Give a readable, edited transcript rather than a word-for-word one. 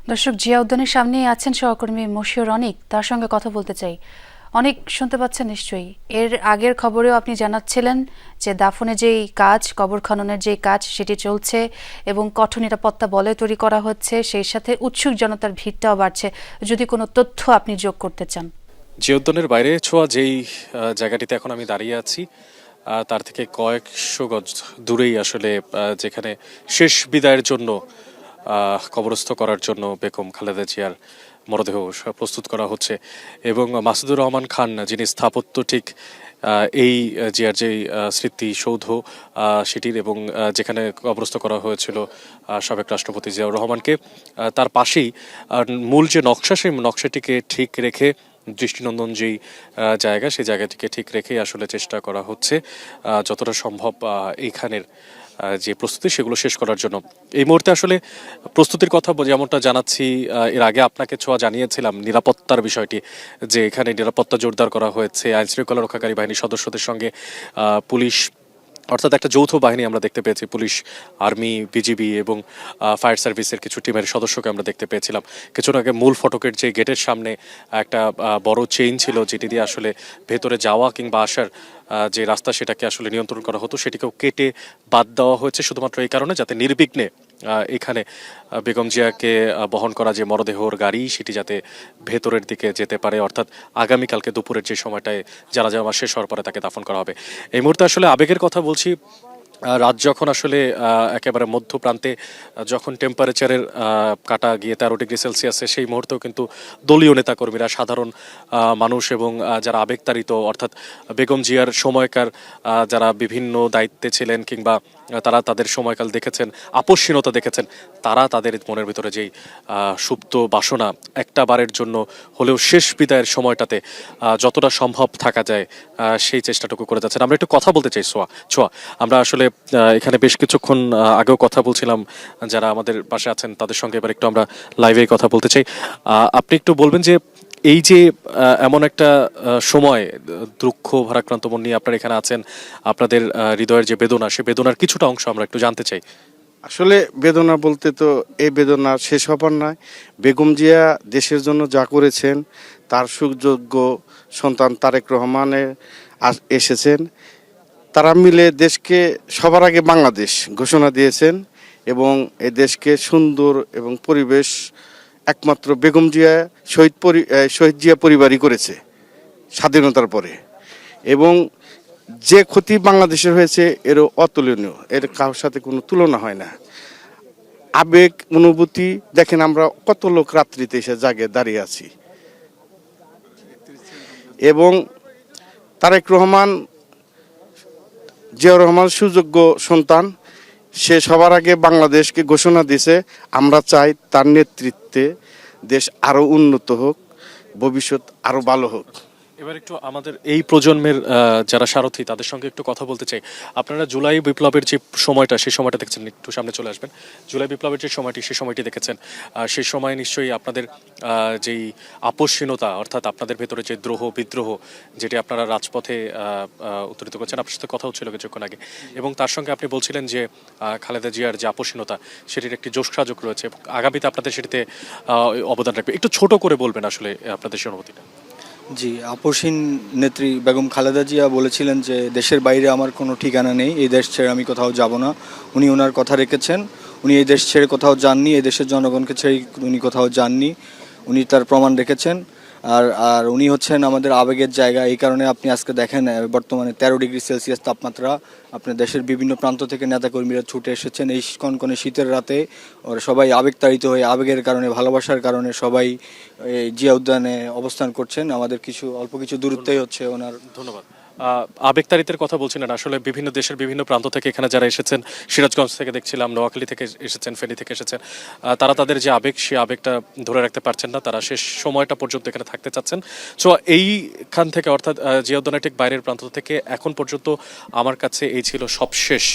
দর্শক, জিয়া উদ্যানের সামনেই আছেন সহকর্মী মশিউর অনিক, তার সঙ্গে কথা বলতে চাই। অনেক শুনতে পাচ্ছেন নিশ্চয়ই। এর আগের খবরেও আপনি জানাচ্ছিলেন যে দাফনে যেই কাজ, কবর খননের যেই কাজ সেটি চলছে এবং কঠোর নিরাপত্তা বলয় তৈরি করা হচ্ছে, সেই সাথে উৎসুক জনতার ভিড়টাও বাড়ছে। যদি কোনো তথ্য আপনি যোগ করতে চান। জিয়া উদ্যানের বাইরে ছোঁয়া যেই জায়গাটিতে এখন আমি দাঁড়িয়ে আছি, তার থেকে কয়েকশো গজ দূরেই আসলে যেখানে শেষ বিদায়ের জন্য কবরস্থ করার জন্য বেগম খালেদা জিয়ার মরদেহ প্রস্তুত করা হচ্ছে। এবং মাসুদুর রহমান খান, যিনি স্থাপত্য ঠিক এই জিয়ার যেই স্মৃতিসৌধ সেটির এবং যেখানে কবরস্থ করা হয়েছিল সাবেক রাষ্ট্রপতি জিয়াউর রহমানকে, তার পাশেই মূল যে নকশা, সেই নকশাটিকে ঠিক রেখে দৃষ্টিনন্দন যেই জায়গা, সেই জায়গাটিকে ঠিক রেখেই আসলে চেষ্টা করা হচ্ছে যতটা সম্ভব এইখানের যে প্রস্তুতি সেগুলো শেষ করার জন্য। এই মুহূর্তে আসলে প্রস্তুতির কথা যেমনটা জানাচ্ছি, এর আগে আপনাকে ছোঁয়া জানিয়েছিলাম নিরাপত্তার বিষয়টি, যে এখানে নিরাপত্তা জোরদার করা হয়েছে। আইন শৃঙ্খলা রক্ষাকারী বাহিনীর সদস্যদের সঙ্গে পুলিশ, অর্থাৎ একটা যৌথ বাহিনী আমরা দেখতে পেয়েছি। পুলিশ, আর্মি, বিজিবি এবং ফায়ার সার্ভিসের কিছু টিমের সদস্যকে আমরা দেখতে পেয়েছিলাম। কিছুক্ষণ আগে মূল ফটকের যে গেটের সামনে একটা বড় চেইন ছিল, যেটি দিয়ে আসলে ভেতরে যাওয়া কিংবা আসার যে রাস্তা সেটাকে আসলে নিয়ন্ত্রণ করা হতো, সেটিকেও কেটে বাদ দেওয়া হয়েছে শুধুমাত্র এই কারণে যাতে নির্বিঘ্নে এখানে বেগম জিয়াকে বহন করা যে মরদেহর গাড়ি সেটি যাতে ভেতরের দিকে যেতে পারে, অর্থাৎ আগামীকালকে দুপুরের যে সময়টায় জানাজা শেষ হওয়ার পরে তাকে দাফন করা হবে। এই মুহূর্তে আসলে আবেগের কথা বলছি। রাত যখন আসলে একেবারে মধ্য প্রান্তে, যখন টেম্পারেচারের কাটা গিয়ে 13 ডিগ্রি সেলসিয়াসে, সেই মুহূর্তেও কিন্তু দলীয় নেতাকর্মীরা, সাধারণ মানুষ এবং যারা আবেগতাড়িত, অর্থাৎ বেগম জিয়ার সময়কার যারা বিভিন্ন দায়িত্বে ছিলেন কিংবা তারা তাদের সময়কাল দেখেছেন, আপসহীনতা দেখেছেন, তারা তাদের মনের ভিতরে যেই সুপ্ত বাসনা, একটা বারের জন্য হলেও শেষ বিদায়ের সময়টাতে যতটা সম্ভব থাকা যায় সেই চেষ্টাটুকু করে যাচ্ছেন। আমরা একটু কথা বলতে চাই ছোঁয়া। আমরা আসলে এখানে বেশ কিছুক্ষণ আগেও কথা বলছিলাম যারা আমাদের পাশে আছেন তাদের সঙ্গে, এবার একটু আমরা লাইভে কথা বলতে চাই। আপনি একটু বলবেন যে এই যে এমন একটা সময়, দুঃখ ভারাক্রান্ত মন নিয়ে আপনারা এখানে আছেন, আপনাদের হৃদয়ের যে বেদনা, সে বেদনার কিছুটা অংশ আমরা একটু জানতে চাই। আসলে বেদনা বলতে তো এই বেদনা শেষ হবার নয়। বেগম জিয়া দেশের জন্য যা করেছেন, তার সুযোগ্য সন্তান তারেক রহমানের এসেছেন, তারা মিলে দেশকে সবার আগে বাংলাদেশ ঘোষণা দিয়েছেন এবং এই দেশকে সুন্দর এবং পরিবেশ একমাত্র বেগম জিয়া শহীদ জিয়া পরিবারই করেছে স্বাধীনতার পরে। এবং যে ক্ষতি বাংলাদেশের হয়েছে এরও অতুলনীয়, এর কারোর সাথে কোনো তুলনা হয় না। আবেগ অনুভূতি দেখেন, আমরা কত লোক রাত্রিতে এসে জাগে দাঁড়িয়ে আছি। এবং তারেক রহমান, জিয়াউর রহমান সুযোগ্য সন্তান, সে সবার আগে বাংলাদেশকে ঘোষণা দিয়েছে আমরা চাই তার নেতৃত্বে দেশ আরো উন্নত হোক, ভবিষ্যৎ আরো ভালো হোক। এবার একটু আমাদের এই প্রজন্মের যারা সারথী তাদের সঙ্গে একটু কথা বলতে চাই। আপনারা জুলাই বিপ্লবের যে সময়টা, সেই সময়টা দেখেছেন, একটু সামনে চলে আসবেন। জুলাই বিপ্লবের যে সময়টি, সেই সময়টি দেখেছেন। সেই সময় নিশ্চয়ই আপনাদের যেই আপসহীনতা, অর্থাৎ আপনাদের ভেতরে যে দ্রোহ বিদ্রোহ, যেটি আপনারা রাজপথে উত্তরিত করছেন, আপনার সাথে কথা হচ্ছিল কিছুক্ষণ আগে, এবং তার সঙ্গে আপনি বলছিলেন যে খালেদা জিয়ার যে আপসহীনতা, সেটির একটি জোশসাজক রয়েছে, আগামীতে আপনাদের সেটিতে অবদান রাখবে। একটু ছোট করে বলবেন আসলে আপনাদের সেই অনুভূতিটা। জি, আপসহীন নেত্রী বেগম খালেদা জিয়া বলেছিলেন যে দেশের বাইরে আমার কোনো ঠিকানা নেই, এই দেশ ছেড়ে আমি কোথাও যাব না। উনি ওনার কথা রেখেছেন। উনি এই দেশ ছেড়ে কোথাও যাননি, এই দেশের জনগণকে ছেড়ে উনি কোথাও যাননি। উনি তার প্রমাণ রেখেছেন। আর আর উনি হচ্ছেন আমাদের আবেগের জায়গা। এই কারণে আপনি আজকে দেখেন বর্তমানে 13 ডিগ্রি সেলসিয়াস তাপমাত্রা। আপনার দেশের বিভিন্ন প্রান্ত থেকে নেতাকর্মীরা ছুটে এসেছেন এই কনকনে শীতের রাতে। ওরা সবাই আবেগতাড়িত হয়ে, আবেগের কারণে, ভালোবাসার কারণে সবাই জিয়া উদ্যানে অবস্থান করছেন। আমাদের অল্প কিছু দূরত্বেই হচ্ছে ওনার। ধন্যবাদ। আবেগতাড়িতের কথা বলছিলেন, আসলে বিভিন্ন দেশের বিভিন্ন প্রান্ত থেকে এখানে যারা এসেছেন, সিরাজগঞ্জ থেকে দেখছিলাম, নোয়াখালী থেকে এসেছেন, ফেনী থেকে এসেছেন, তারা তাদের যে আবেগ, সেই আবেগটা ধরে রাখতে পারছেন না, তারা শেষ সময়টা পর্যন্ত এখানে থাকতে চাচ্ছেন। সো এইখান থেকে, অর্থাৎ জিয়া উদ্যানের ঠিক বাইরের প্রান্ত থেকে এখন পর্যন্ত আমার কাছে এই ছিল সবশেষ